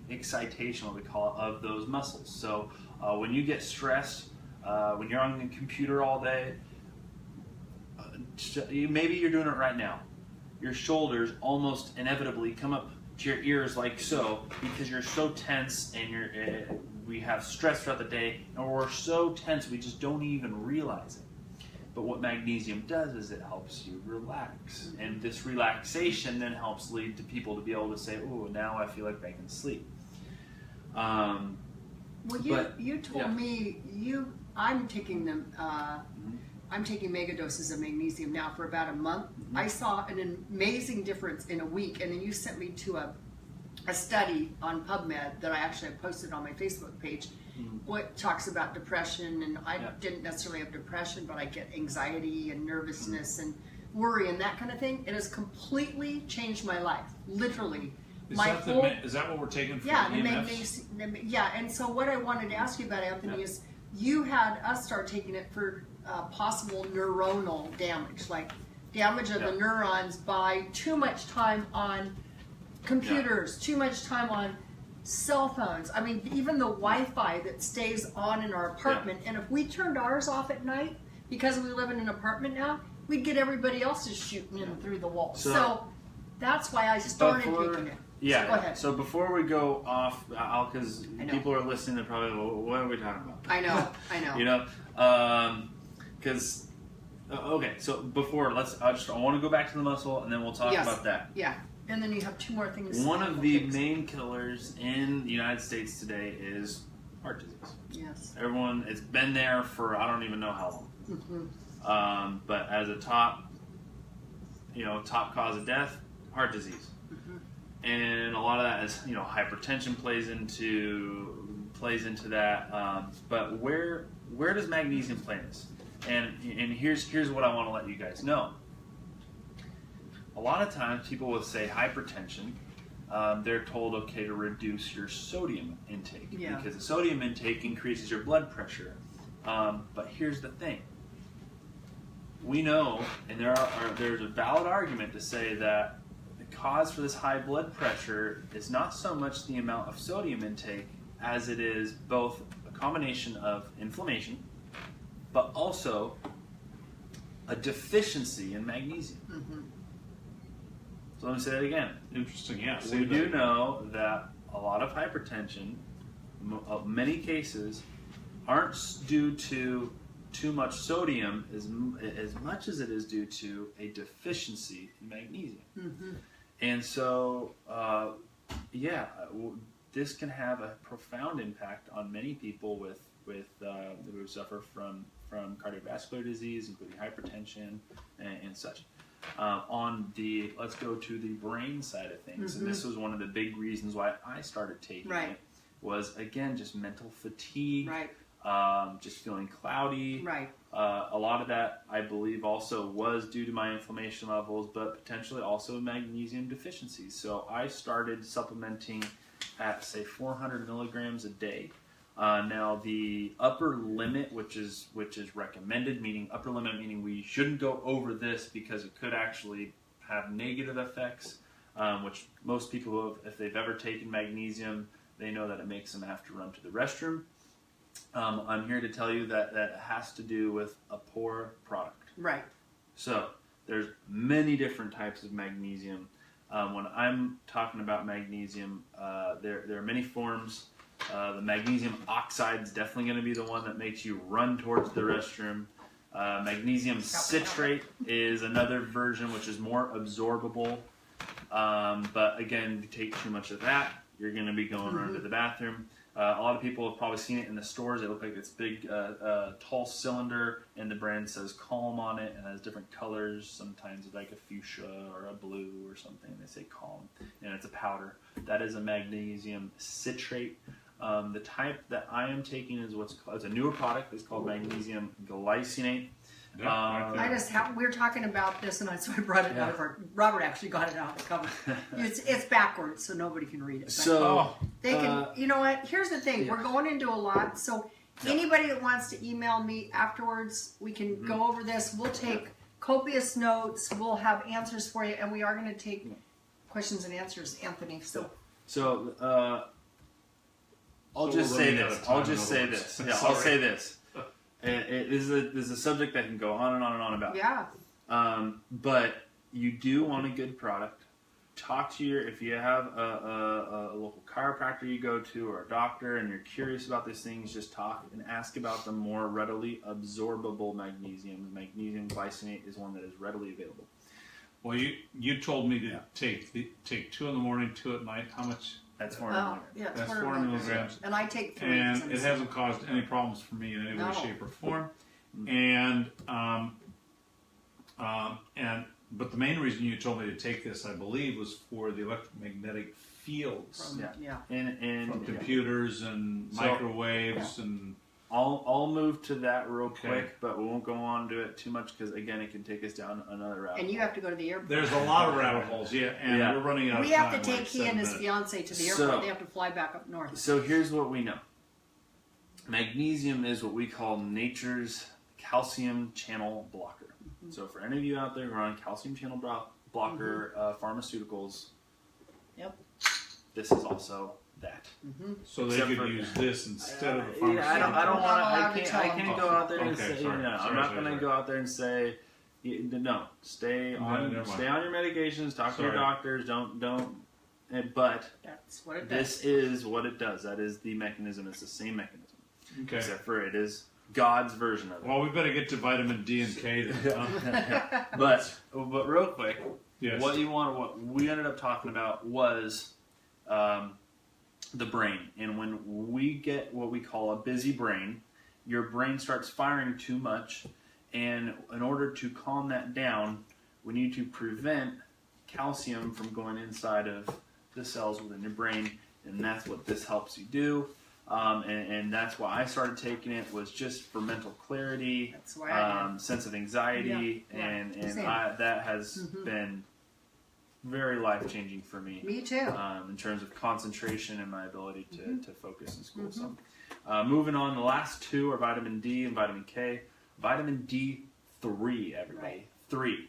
excitation, what we call it, of those muscles. So when you get stressed, when you're on the computer all day, maybe you're doing it right now. Your shoulders almost inevitably come up to your ears like so because you're so tense and we have stress throughout the day and we're so tense we just don't even realize it. But what magnesium does is it helps you relax. And this relaxation then helps lead to people to be able to say, oh, now I feel like I can sleep. Well, you told yeah. me I'm taking them. I'm taking mega doses of magnesium now for about a month. I saw an amazing difference in a week, and then you sent me to a study on PubMed that I actually posted on my Facebook page. What talks about depression, and I didn't necessarily have depression, but I get anxiety and nervousness and worry and that kind of thing. It has completely changed my life, literally. Is My that, whole is that what we're taking for yeah, the the EMFs? yeah. And so what I wanted to ask you about, Anthony, is you had us start taking it for possible neuronal damage, like damage of the neurons by too much time on computers, too much time on cell phones. I mean, even the Wi-Fi that stays on in our apartment. And if we turned ours off at night, because we live in an apartment now, we'd get everybody else's shooting in through the walls. So that's why I started taking it. Yeah. So go ahead. So before we go off, because people are listening, they're probably, well, what are we talking about? I know. I know. You know, because okay. So before, I want to go back to the muscle, and then we'll talk about that. Yeah. And then you have two more things. One of the main killers in the United States today is heart disease. Yes. Everyone, it's been there for I don't even know how long. But as a top cause of death, heart disease. And a lot of that is, hypertension plays into that. But where does magnesium play in this? And here's what I want to let you guys know. A lot of times people will say hypertension. They're told, okay, to reduce your sodium intake because the sodium intake increases your blood pressure. But here's the thing. We know, and there's a valid argument to say that the cause for this high blood pressure is not so much the amount of sodium intake as it is both a combination of inflammation, but also a deficiency in magnesium. So let me say that again. Interesting, yeah. We do know that a lot of hypertension, many cases, aren't due to too much sodium as much as it is due to a deficiency in magnesium. And so, this can have a profound impact on many people who suffer from cardiovascular disease, including hypertension and such. Let's go to the brain side of things, and this was one of the big reasons why I started taking it. Was again just mental fatigue, just feeling cloudy. A lot of that, I believe, also was due to my inflammation levels, but potentially also magnesium deficiencies. So I started supplementing at, say, 400 milligrams a day. Now, the upper limit, which is recommended, meaning we shouldn't go over this because it could actually have negative effects, which most people, if they've ever taken magnesium, they know that it makes them have to run to the restroom. I'm here to tell you that that has to do with a poor product. Right. So there's many different types of magnesium. When I'm talking about magnesium, there are many forms. The magnesium oxide is definitely going to be the one that makes you run towards the restroom. Magnesium citrate is another version which is more absorbable. But again, if you take too much of that, you're going to be going right to the bathroom. A lot of people have probably seen it in the stores. It looks like this big, tall cylinder, and the brand says Calm on it, and has different colors. Sometimes it's like a fuchsia or a blue or something. They say Calm, and it's a powder. That is a magnesium citrate. The type that I am taking is it's a newer product. It's called magnesium glycinate. We're talking about this, and so I brought it out of Robert actually got it out of the cover. It's backwards, so nobody can read it. But So they can. You know what? Here's the thing. Yeah. We're going into a lot, so anybody that wants to email me afterwards, we can go over this. We'll take copious notes. We'll have answers for you, and we are going to take questions and answers, Anthony. So I'll So just we're say running out this. of time, I'll just in say other this. words. Yeah, I'll Sorry. say this. This is a subject that can go on and on and on about. Yeah. But you do want a good product. Talk to if you have a local chiropractor you go to or a doctor and you're curious about these things, just talk and ask about the more readily absorbable magnesium. Magnesium glycinate is one that is readily available. Well, you told me to take 2 in the morning, 2 at night. How much? That's 4 Oh, yeah, it's That's 4 4 milligrams. milligrams. And I take 3. And it hasn't caused any problems for me in any way, No. shape, or form. And but the main reason you told me to take this, I believe, was for the electromagnetic fields And from computers and So- microwaves and. I'll move to that real Okay. quick, but we won't go on to it too much because again, it can take us down another route. And you have to go to the airport. There's a lot of rabbit holes, and Yeah. we're running out We of have time. to take like he and 7 his minutes. fiance to the So- airport. They have to fly back up north. So here's what we know. Magnesium is what we call nature's calcium channel blocker. So for any of you out there who are on calcium channel blocker pharmaceuticals, Yep. this is also that. So they Except could for- use this instead of the Yeah, pharmaceutical. I don't We're not want allowed to. to tell I them. can't go out there and Okay, say. sorry. No, I'm Sorry, not sorry, going to sorry. go out there and say. No, stay No, on. never mind. Stay on your medications. Talk to your Sorry. doctors. Don't. But That's what it does. this is what it does. That is the mechanism. It's the same mechanism, Okay. except for it is God's version of it. Well, we better get to vitamin D and K. Then, But real quick, yes. what we ended up talking about was the brain. And when we get what we call a busy brain, your brain starts firing too much. And in order to calm that down, we need to prevent calcium from going inside of the cells within your brain. And that's what this helps you do. And that's why I started taking it, was just for mental clarity, That's why I did. sense of anxiety, Yeah, and same. that has been very life-changing for me. Me too. In terms of concentration and my ability to focus in school. So, moving on, the last two are vitamin D and vitamin K. Vitamin D3, everybody. Right. 3.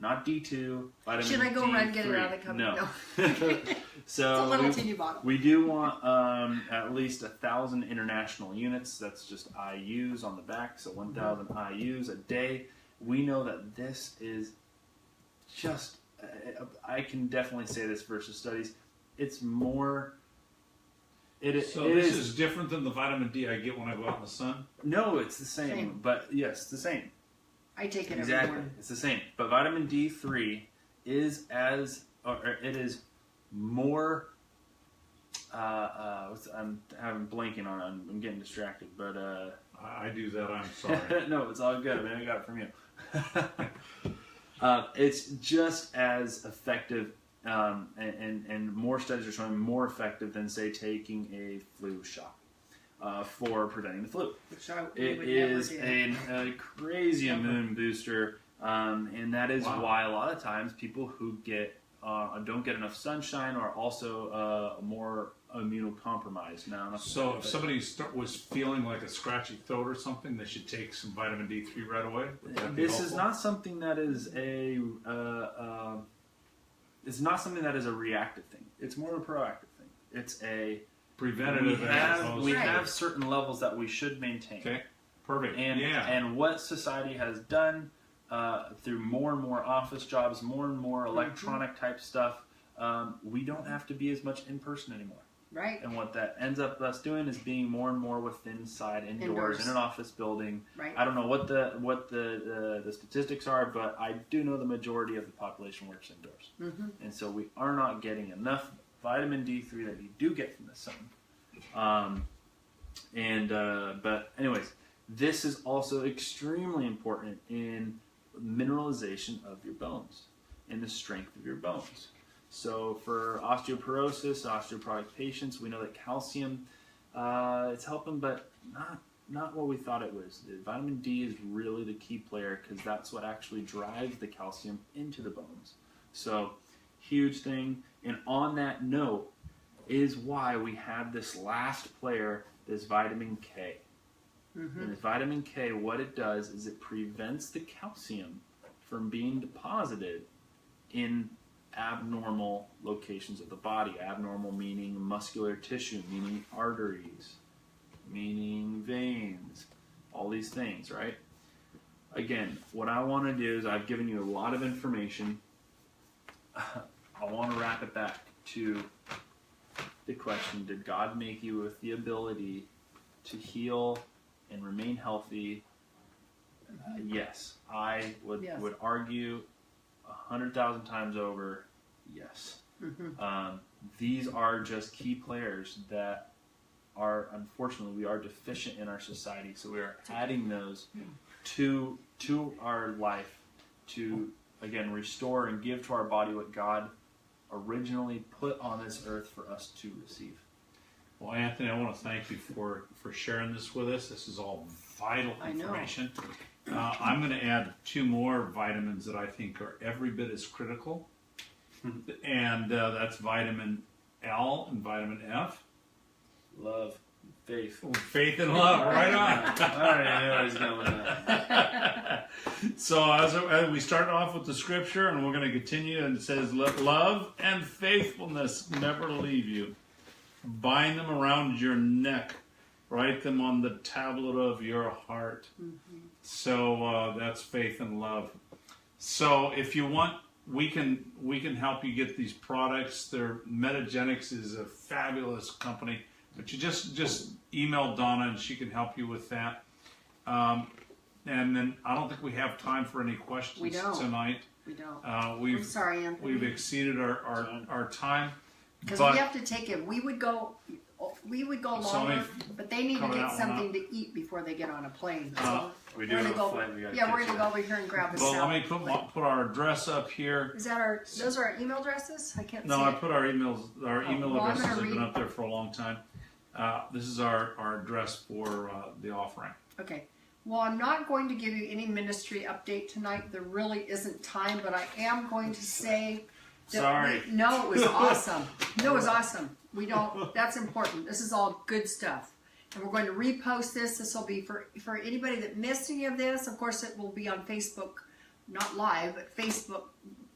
Not D2. Vitamin Should I go D3. run and get it out of the cupboard? No. It's a So little teeny bottle. we do want at least 1,000 international units. That's just IUs on the back. So 1,000 IUs a day. We know that this is just, I can definitely say this versus studies. It's more. So it this is different than the vitamin D I get when I go out in the sun. No, it's the same. Same. But yes, the same. I take it every Exactly, morning. it's the same. But vitamin D3 is it is more. I'm blanking on. I'm getting distracted, but I do that. I'm sorry. no, it's all good. I mean, I got it from you. It's just as effective, and more studies are showing more effective than, say, taking a flu shot for preventing the flu. Which we It would is never do. a crazy immune booster, and that is Wow. why a lot of times people who don't get enough sunshine are also more immunocompromised. Now, So if somebody was feeling like a scratchy throat or something, they should take some vitamin D3 right away. Would that be this is helpful? not something that is it's not something that is a reactive thing. It's more of a proactive thing. preventative. as opposed we to- have certain levels that we should maintain. Okay, perfect. And yeah. and what society has done through more and more office jobs, more and more electronic type stuff, we don't have to be as much in person anymore. Right. And what that ends up us doing is being more and more indoors in an office building. Right. I don't know what the statistics are, but I do know the majority of the population works indoors, and so we are not getting enough vitamin D3 that you do get from the sun. But anyways, this is also extremely important in mineralization of your bones and the strength of your bones. So for osteoporosis, osteoporotic patients, we know that calcium, it's helping, but not what we thought it was. Vitamin D is really the key player because that's what actually drives the calcium into the bones. So huge thing. And on that note is why we have this last player, this vitamin K. And this vitamin K, what it does is it prevents the calcium from being deposited in abnormal locations of the body. Abnormal meaning muscular tissue, meaning arteries, meaning veins, all these things, right? Again, what I want to do is I've given you a lot of information. I want to wrap it back to the question, did God make you with the ability to heal and remain healthy? Yes. I would argue 100,000 times over, yes. These are just key players that are, unfortunately, we are deficient in our society, so we are adding those to our life to, again, restore and give to our body what God originally put on this earth for us to receive. Well, Anthony, I want to thank you for sharing this with us. This is all vital information. I'm going to add 2 more vitamins that I think are every bit as critical, and that's vitamin L and vitamin F. Love, faith. Faith and love, right on. I already knew I was going with that. So as we start off with the scripture, and we're going to continue, and it says, "Let love and faithfulness never leave you. Bind them around your neck. Write them on the tablet of your heart." So that's faith and love. So if you want, we can help you get these products. Metagenics is a fabulous company, but you just email Donna and she can help you with that. And then I don't think we have time for any questions tonight. We don't. I'm sorry, Anthony. We've exceeded our time. Because we have to take it. We would go longer, but they need to get something to eat before they get on a plane. So we do have a flight. we're going to go over here and grab a Well, salad. let me put our address up here. Is that those are our email addresses? I can't see No, I it. put our email well, addresses have read- been up there for a long time. This is our address for the offering. Okay. Well, I'm not going to give you any ministry update tonight. There really isn't time, but I am going to say that Sorry. no, it was awesome. No, it was awesome. That's important. This is all good stuff. And we're going to repost this. This will be for anybody that missed any of this. Of course, it will be on Facebook, not live, but Facebook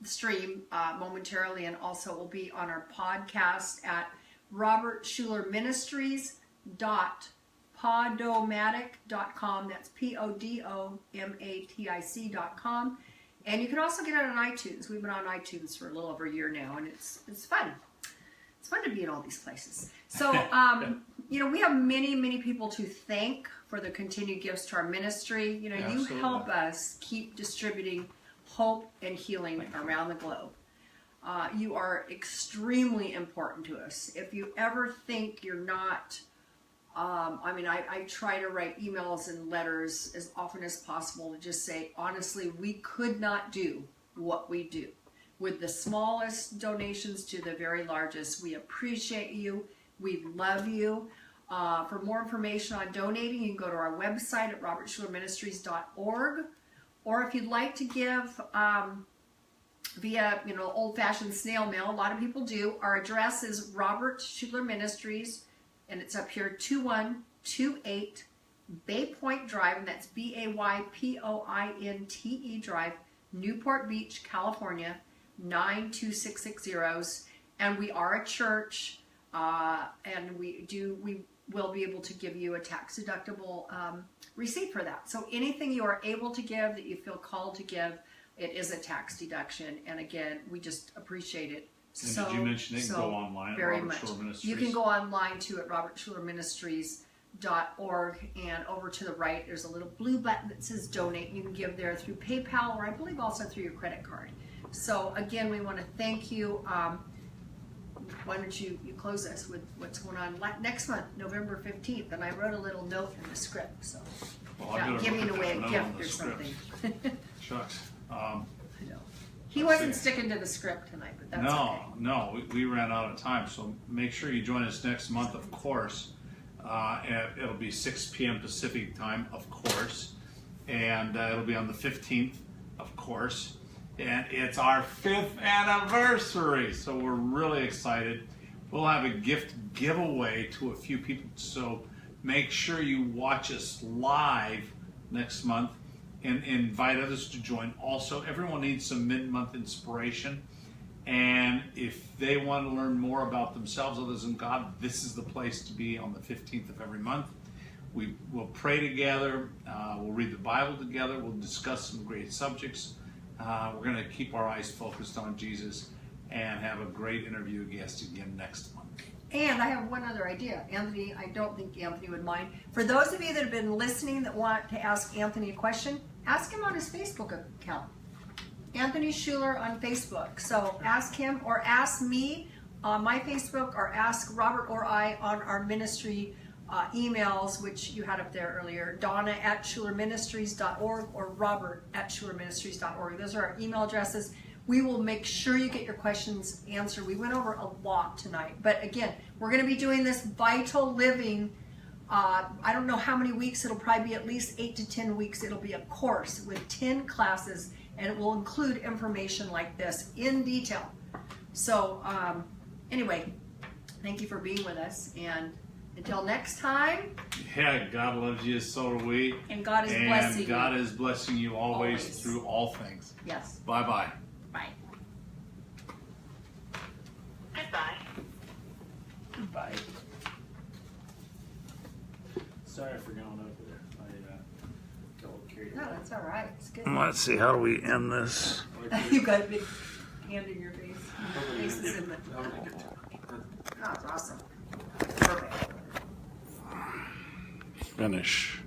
stream momentarily. And also it will be on our podcast at robertschulerministries.podomatic.com. That's PODOMATIC.com. And you can also get it on iTunes. We've been on iTunes for a little over a year now, and it's fun. It's fun to be in all these places. So, we have many, many people to thank for the continued gifts to our ministry. You Absolutely. help us keep distributing hope and healing around the globe. You are extremely important to us. If you ever think you're not, I try to write emails and letters as often as possible to just say, honestly, we could not do what we do. With the smallest donations to the very largest, we appreciate you. We love you. For more information on donating, you can go to our website at robertschulerministries.org. Or if you'd like to give via, old-fashioned snail mail, a lot of people do. Our address is Robert Schuler Ministries, and it's up here, 2128 Bay Point Drive, and that's BAYPOINTE Drive, Newport Beach, California, 92660. And we are a church. and we will be able to give you a tax deductible receipt for that. So anything you are able to give that you feel called to give, it is a tax deduction. And again, we just appreciate it. And So, did you mention they can so go online at very Robert much. Schuller Ministries? You can go online too at robertschulerministries.org, and over to the right there's a little blue button that says donate. You can give there through PayPal, or I believe also through your credit card. So again, we want to thank you. Why don't you close us with what's going on next month, November 15th? And I wrote a little note in the script, so Well, I better giving look at away a that note gift on the or script. something. Shucks. I know. He Let's wasn't see. sticking to the script tonight, but that's No, okay. no, we ran out of time. So make sure you join us next month, of course. It'll be 6 p.m. Pacific time, of course. And it'll be on the 15th, of course. And it's our 5th anniversary. So we're really excited. We'll have a gift giveaway to a few people. So make sure you watch us live next month and invite others to join. Also, everyone needs some mid-month inspiration. And if they want to learn more about themselves, others, and God, this is the place to be on the 15th of every month. We will pray together. We'll read the Bible together. We'll discuss some great subjects. We're going to keep our eyes focused on Jesus and have a great interview guest again next month. And I have one other idea. Anthony, I don't think Anthony would mind. For those of you that have been listening that want to ask Anthony a question, ask him on his Facebook account. Anthony Schuller on Facebook. So ask him, or ask me on my Facebook, or ask Robert or I on our ministry emails, which you had up there earlier, Donna@SchulerMinistries.org or Robert@SchulerMinistries.org. Those are our email addresses. We will make sure you get your questions answered. We went over a lot tonight, but again, we're going to be doing this Vital Living. I don't know how many weeks. It'll probably be at least 8 to 10 weeks. It'll be a course with 10 classes, and it will include information like this in detail. So anyway, thank you for being with us, and until next time. Yeah, God loves you, so do we. And God is blessing you. And God is blessing you always Always. through all things. Yes. Bye-bye. Bye. Goodbye. Bye. Sorry for going over there. I got a little carried No, away. that's all right. It's good. Let's see, how do we end this? You've got a big hand in your face. Hopefully you Face is in the. didn't- hopefully you didn't. Oh, it's awesome. Perfect. Finish.